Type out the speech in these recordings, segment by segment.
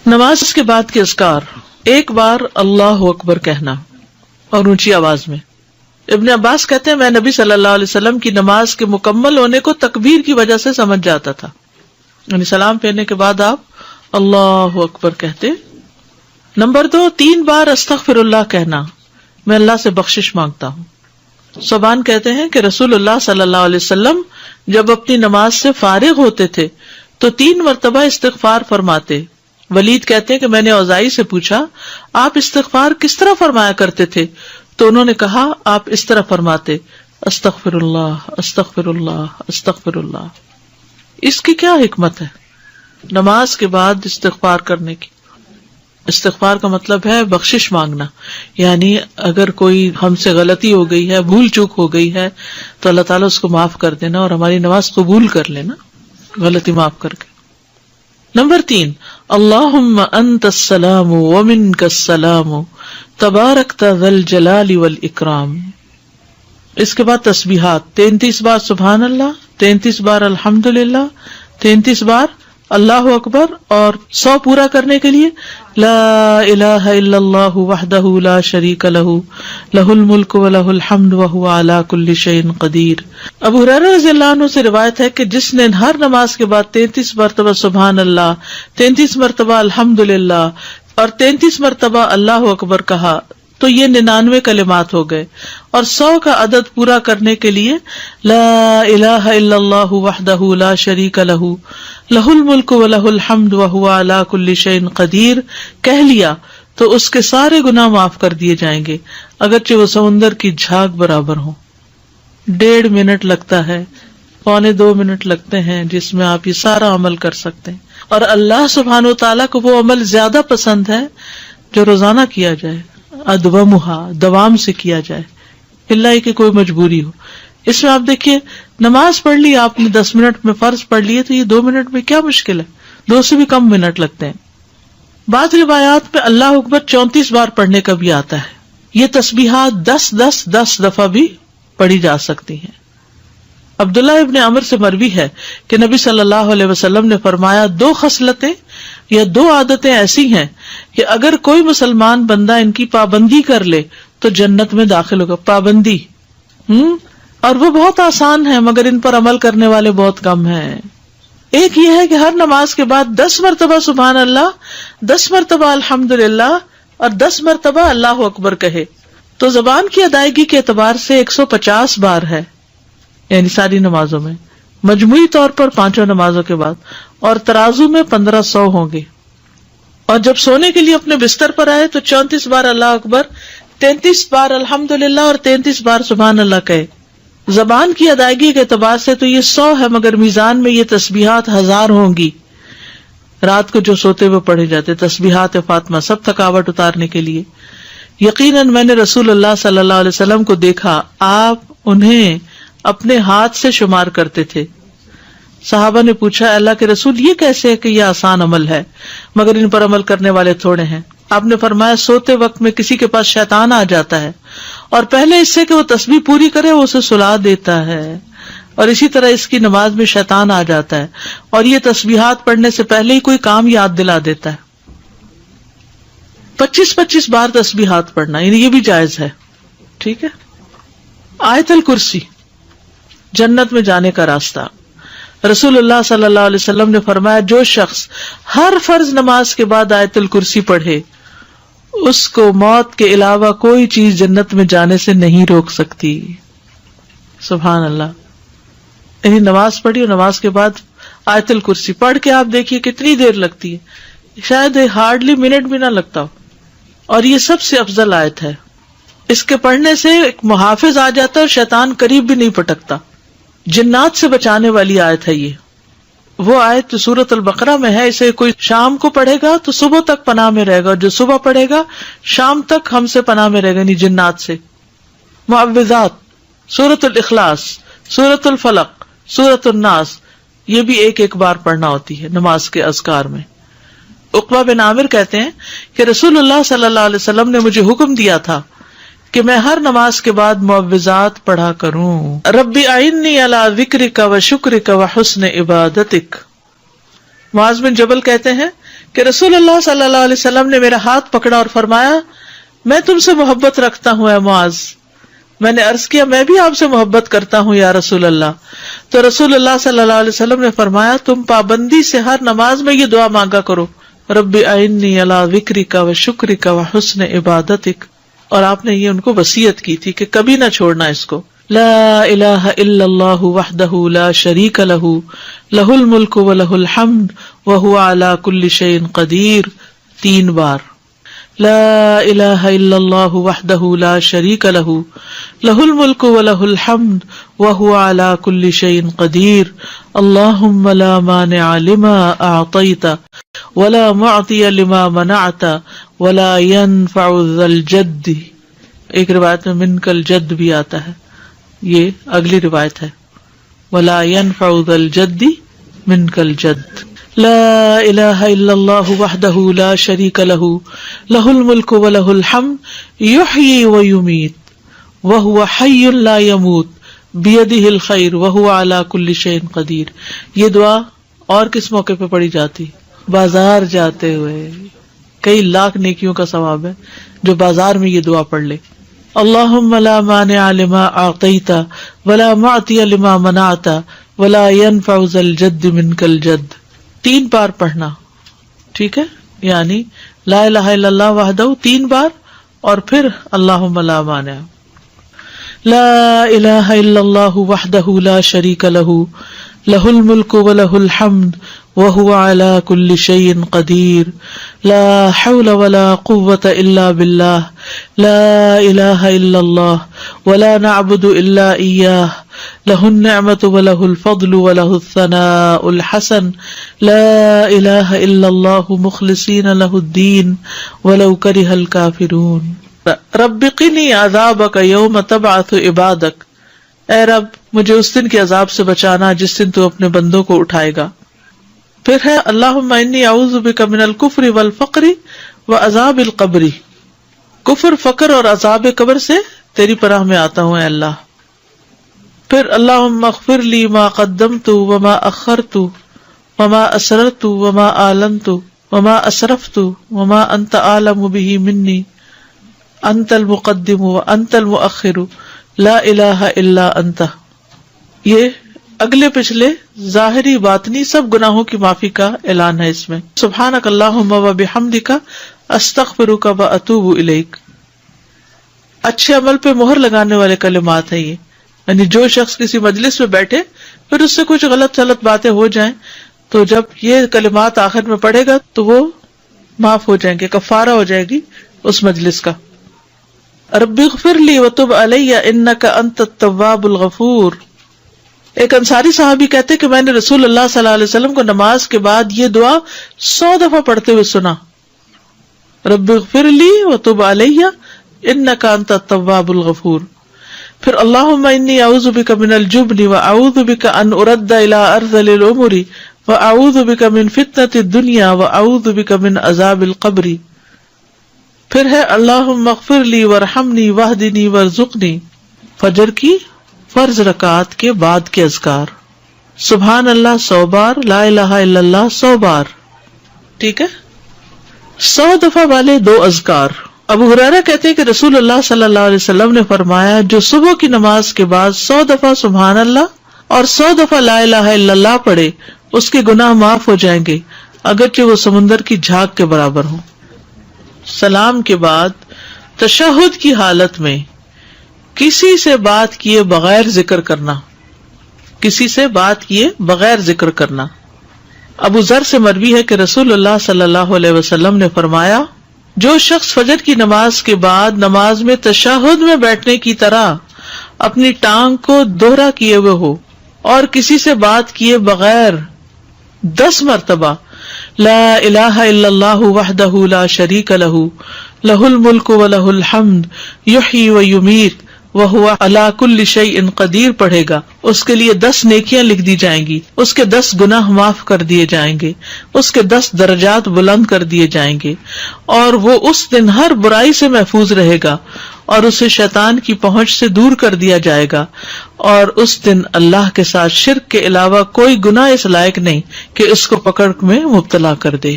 نماز کے بعد کے اذکار، ایک بار اللہ اکبر کہنا اور اونچی آواز میں۔ ابن عباس کہتے ہیں میں نبی صلی اللہ علیہ وسلم کی نماز کے مکمل ہونے کو تکبیر کی وجہ سے سمجھ جاتا تھا، یعنی سلام پھیرنے کے بعد آپ اللہ اکبر کہتے۔ نمبر 2، 3 بار استغفر اللہ کہنا، میں اللہ سے بخشش مانگتا ہوں۔ صوبان کہتے ہیں کہ رسول اللہ صلی اللہ علیہ وسلم جب اپنی نماز سے فارغ ہوتے تھے تو 3 مرتبہ استغفار فرماتے۔ ولید کہتے ہیں کہ میں نے اوزائی سے پوچھا آپ استغفار کس طرح فرمایا کرتے تھے، تو انہوں نے کہا آپ اس طرح فرماتے استغفر اللہ استغفر اللہ استغفر اللہ۔ اس کی کیا حکمت ہے نماز کے بعد استغفار کرنے کی؟ استغفار کا مطلب ہے بخشش مانگنا، یعنی اگر کوئی ہم سے غلطی ہو گئی ہے، بھول چوک ہو گئی ہے تو اللہ تعالیٰ اس کو معاف کر دینا اور ہماری نماز قبول کر لینا غلطی معاف کر کے۔ نمبر 3، اللہم انت السلام ومنک السلام تبارکت ذی الجلال والاکرام۔ اس کے بعد تسبیحات، 33 بار سبحان اللہ، 33 بار الحمدللہ، 33 بار اللہ اکبر، اور 100 پورا کرنے کے لیے لا الہ الا اللہ وحدہ لا شریک لہ لہ الملک ولہ الحمد وہو علی کل شیء قدیر۔ ابو ہریرہ رضی اللہ عنہ سے روایت ہے کہ جس نے ہر نماز کے بعد 33 مرتبہ سبحان اللہ، 33 مرتبہ الحمدللہ اور 33 مرتبہ اللہ اکبر کہا تو یہ 99 کلمات ہو گئے، اور 100 کا عدد پورا کرنے کے لیے لا الہ الا اللہ وحدہ لا شریک لہ لہ الملک ولہ الحمد وہو علی کل شیء قدیر کہہ لیا تو اس کے سارے گناہ معاف کر دیے جائیں گے، اگرچہ وہ سمندر کی جھاگ برابر ہوں۔ 1.5 منٹ لگتا ہے، 1.25 منٹ لگتے ہیں جس میں آپ یہ سارا عمل کر سکتے ہیں، اور اللہ سبحانہ وتعالیٰ کو وہ عمل زیادہ پسند ہے جو روزانہ کیا جائے، ادومہا، دوام سے کیا جائے، اللہ کہ کوئی مجبوری ہو۔ اس میں آپ دیکھیے نماز پڑھ لی آپ نے 10 منٹ میں، فرض پڑھ لیے تو یہ 2 منٹ میں کیا مشکل ہے، 2 سے بھی کم منٹ لگتے ہیں۔ بعض روایات میں اللہ اکبر 34 بار پڑھنے کا بھی آتا ہے۔ یہ تسبیحات 10 دفعہ بھی پڑھی جا سکتی ہیں۔ عبداللہ ابن عمر سے مروی ہے کہ نبی صلی اللہ علیہ وسلم نے فرمایا 2 خصلتیں یا 2 عادتیں ایسی ہیں کہ اگر کوئی مسلمان بندہ ان کی پابندی کر لے تو جنت میں داخل ہوگا۔ پابندی اور وہ بہت آسان ہے مگر ان پر عمل کرنے والے بہت کم ہیں۔ ایک یہ ہے کہ ہر نماز کے بعد 10 مرتبہ سبحان اللہ، 10 مرتبہ الحمدللہ اور 10 مرتبہ اللہ اکبر کہے تو زبان کی ادائیگی کے اعتبار سے 150 بار ہے، یعنی ساری نمازوں میں، مجموعی طور پر 5 نمازوں کے بعد، اور ترازو میں 1500 ہوں گے۔ اور جب سونے کے لیے اپنے بستر پر آئے تو 34 بار اللہ اکبر، 33 بار الحمدللہ اور 33 بار سبحان اللہ کہے۔ زبان کی ادائیگی کے اعتبار سے تو یہ 100 ہے، مگر میزان میں یہ تسبیحات 1000 ہوں گی۔ رات کو جو سوتے ہوئے پڑھے جاتے تسبیحات فاطمہ، سب تھکاوٹ اتارنے کے لیے۔ یقیناً میں نے رسول اللہ صلی اللہ علیہ وسلم کو دیکھا، آپ انہیں اپنے ہاتھ سے شمار کرتے تھے۔ صحابہ نے پوچھا اللہ کے رسول یہ کیسے ہے کہ یہ آسان عمل ہے مگر ان پر عمل کرنے والے تھوڑے ہیں؟ آپ نے فرمایا سوتے وقت میں کسی کے پاس شیطان آ جاتا ہے اور پہلے اس سے کہ وہ تسبیح پوری کرے وہ اسے سلا دیتا ہے، اور اسی طرح اس کی نماز میں شیطان آ جاتا ہے اور یہ تسبیحات پڑھنے سے پہلے ہی کوئی کام یاد دلا دیتا ہے۔ 25 بار تسبیحات پڑھنا، یعنی یہ بھی جائز ہے، ٹھیک ہے۔ آیت الکرسی، جنت میں جانے کا راستہ۔ رسول اللہ صلی اللہ علیہ وسلم نے فرمایا جو شخص ہر فرض نماز کے بعد آیت الکرسی پڑھے اس کو موت کے علاوہ کوئی چیز جنت میں جانے سے نہیں روک سکتی۔ سبحان اللہ۔ یعنی نماز پڑھی اور نماز کے بعد آیت الکرسی پڑھ کے آپ دیکھیے کتنی دیر لگتی ہے، شاید ہارڈلی منٹ بھی نہ لگتا ہو، اور یہ سب سے افضل آیت ہے۔ اس کے پڑھنے سے ایک محافظ آ جاتا ہے اور شیطان قریب بھی نہیں پٹکتا، جنات سے بچانے والی آیت ہے۔ یہ وہ آیت جو سورۃ البقرہ میں ہے، اسے کوئی شام کو پڑھے گا تو صبح تک پناہ میں رہے گا، جو صبح پڑھے گا شام تک ہم سے پناہ میں رہے گا، یعنی جنات سے۔ معوذات، سورۃ الاخلاص، سورۃ الفلق، سورۃ الناس، یہ بھی ایک بار پڑھنا ہوتی ہے نماز کے اذکار میں۔ عقبہ بن عامر کہتے ہیں کہ رسول اللہ صلی اللہ علیہ وسلم نے مجھے حکم دیا تھا کہ میں ہر نماز کے بعد معوذات پڑھا کروں۔ ربی اعنی علی ذکرک و شکرک و حسن عبادتک۔ معاذ بن جبل کہتے ہیں کہ رسول اللہ صلی اللہ علیہ وسلم نے میرا ہاتھ پکڑا اور فرمایا میں تم سے محبت رکھتا ہوں اے معاذ. میں نے عرض کیا میں بھی آپ سے محبت کرتا ہوں یا رسول اللہ. تو رسول اللہ صلی اللہ علیہ وسلم نے فرمایا تم پابندی سے ہر نماز میں یہ دعا مانگا کرو رب اعنی علی ذکرک و شکرک و حسن عبادتک. اور آپ نے یہ ان کو وصیت کی تھی کہ کبھی نہ چھوڑنا اس کو. لا الہ الا اللہ وحدہ لا شریک لہ لہ الملک و لہ الحمد وہو علی کل شیء قدیر. 3 بار. لا الہ الا اللہ وحدہ لا شریک لہ لہ الملک و لہ الحمد وہو علی کل شیء قدیر. اللہم لا مانع لما اعطیت ولا معطی لما منعت ولا ينفع ذا الجد. ایک روایت میں منک الجد بھی آتا ہے، یہ اگلی روایت ہے ولا ينفع ذا الجد منک الجد. لا الہ الا اللہ وحدہ لا شریک لہ لہ الملک و لہ الحمد یحیی و یمیت وہو حی لا یموت بیدہ الخیر وہو علی کل شیء قدیر. یہ دعا اور کس موقع پہ پڑھی جاتی؟ بازار جاتے ہوئے. کئی لاکھ نیکیوں کا ثواب ہے جو بازار میں یہ دعا پڑھ لے. اللہم لا مانع لما اعطیت ولا معطی لما منعت ولا ينفع ذا الجد منک الجد. 3 بار پڑھنا، ٹھیک ہے؟ یعنی لا الہ الا اللہ وحدہ 3 بار اور پھر اللہم لا مانع. لا الہ الا اللہ وحدہ لا شریک لہ لہ الملک و لہ الحمد وہو علی کل شیء قدیر. لا حول ولا قوة الا باللہ. لا الہ الا اللہ ولا نعبد الا ایاہ لہ النعمة ولہ الفضل ولہ الثناء الحسن. لا الہ الا اللہ مخلصین لہ الدین ولو کرہ الکافرون. رب قنی عذابک یوم تبعث عبادک. اے رب مجھے اس دن کے عذاب سے بچانا جس دن تو اپنے بندوں کو اٹھائے گا. پھر ہے اللہم انی اعوذ بک من الکفر والفقر وعذاب القبر. کفر، فقر اور عذاب قبر سے تیری پناہ میں آتا ہوں اے اللہ. پھر اللہم اغفر لی ما قدمت وما اخرت وما اسررت وما اعلنت وما اسرفت وما انت اعلم به منی انت المقدم وانت المؤخر لا الہ الا انت. یہ اگلے پچھلے ظاہری باطنی سب گناہوں کی معافی کا اعلان ہے اس میں. سبحانک اللہم وبحمدک استغفرک واتوب الیک. اچھے عمل پہ مہر لگانے والے کلمات ہیں یہ. یعنی جو شخص کسی مجلس میں بیٹھے پھر اس سے کچھ غلط باتیں ہو جائیں تو جب یہ کلمات آخر میں پڑھے گا تو وہ معاف ہو جائیں گے، کفارہ ہو جائے گی اس مجلس کا. رب اغفر لی وتب علی انک انت التواب الغفور. ایک انصاری صحابی کہتے کہ میں نے رسول اللہ صلی اللہ علیہ وسلم کو نماز کے بعد یہ دعا 100 دفعہ پڑھتے ہوئے سنا. رب اغفر لی وتب علی انک انت التواب الغفور. پھر اللہم انی اعوذ بک من الجبن واعوذ بک ان ارد الی ارذل الامور واعوذ بک من فتنۃ الدنیا واعوذ بک من عذاب القبر. پھر ہے اللہم اغفر لی وارحمنی واہدنی وارزقنی. فجر کی فرض رکعات کے بعد کے اذکار سبحان اللہ 100 بار، لا الہ الا اللہ 100 بار، ٹھیک ہے؟ 100 دفعہ والے 2 اذکار. ابو ہریرہ کہتے ہیں کہ رسول اللہ صلی اللہ علیہ وسلم نے فرمایا جو صبح کی نماز کے بعد 100 دفعہ سبحان اللہ اور 100 دفعہ لا الہ الا اللہ پڑھے اس کے گناہ معاف ہو جائیں گے اگرچہ وہ سمندر کی جھاگ کے برابر ہوں. سلام کے بعد تشہد کی حالت میں کسی سے بات کیے بغیر ذکر کرنا، کسی سے بات کیے بغیر ذکر کرنا. ابو ذر سے مروی ہے کہ رسول اللہ صلی اللہ علیہ وسلم نے فرمایا جو شخص فجر کی نماز کے بعد نماز میں تشہد میں بیٹھنے کی طرح اپنی ٹانگ کو دوہرا کیے ہوئے ہو اور کسی سے بات کیے بغیر 10 مرتبہ لا الہ الا اللہ وحدہ لا شریک لہ لہ الملک و لہ الحمد یحیی و یمیت وہو علی کل شیء قدیر پڑھے گا، اس کے لیے 10 نیکیاں لکھ دی جائیں گی، اس کے 10 گناہ معاف کر دیے جائیں گے، اس کے 10 درجات بلند کر دیے جائیں گے، اور وہ اس دن ہر برائی سے محفوظ رہے گا اور اسے شیطان کی پہنچ سے دور کر دیا جائے گا، اور اس دن اللہ کے ساتھ شرک کے علاوہ کوئی گناہ اس لائق نہیں کہ اس کو پکڑ میں مبتلا کر دے.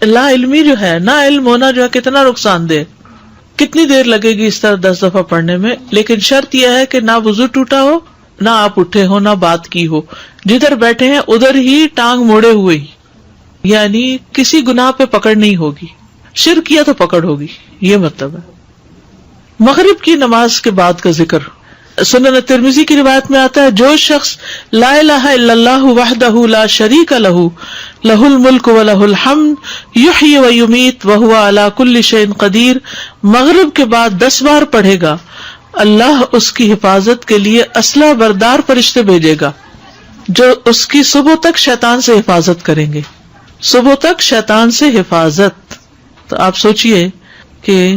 لا علمی جو ہے، نا علم ہونا جو ہے کتنا نقصان دہ، کتنی دیر لگے گی اس طرح 10 دفعہ پڑھنے میں، لیکن شرط یہ ہے کہ نہ وضو ٹوٹا ہو، نہ آپ اٹھے ہو، نہ بات کی ہو، جدھر بیٹھے ہیں ادھر ہی ٹانگ موڑے ہوئے ہی، یعنی کسی گناہ پہ پکڑ نہیں ہوگی، شرک کیا تو پکڑ ہوگی، یہ مطلب ہے۔ مغرب کی نماز کے بعد کا ذکر، سنن ترمذی کی روایت میں آتا ہے، جو شخص لا الہ الا اللہ وحدہ لا شریک لہ لہ الملک ولہ الحمد یحیی ویمیت وہو علی کل شیء قدیر مغرب کے بعد 10 بار پڑھے گا، اللہ اس کی حفاظت کے لیے اسلحہ بردار فرشتے بھیجے گا جو اس کی صبح تک شیطان سے حفاظت کریں گے، صبح تک شیطان سے حفاظت۔ تو آپ سوچئے کہ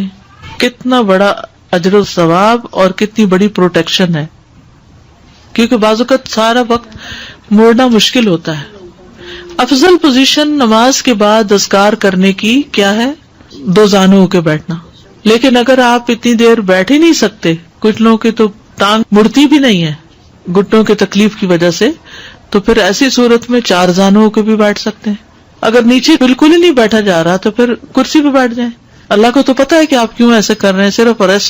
کتنا بڑا اجر و ثواب اور کتنی بڑی پروٹیکشن ہے، کیونکہ بعض اوقات سارا وقت موڑنا مشکل ہوتا ہے۔ افضل پوزیشن نماز کے بعد اذکار کرنے کی کیا ہے؟ 2 زانوں ہو کے بیٹھنا، لیکن اگر آپ اتنی دیر بیٹھ ہی نہیں سکتے، کچھ لوگوں کی تو ٹانگ مڑتی بھی نہیں ہے گھٹنوں کی تکلیف کی وجہ سے، تو پھر ایسی صورت میں 4 زانوں ہو کے بھی بیٹھ سکتے ہیں۔ اگر نیچے بالکل ہی نہیں بیٹھا جا رہا تو پھر کرسی پہ بیٹھ جائیں، اللہ کو تو پتا ہے کہ آپ کیوں ایسے کر رہے ہیں، صرف ریسٹ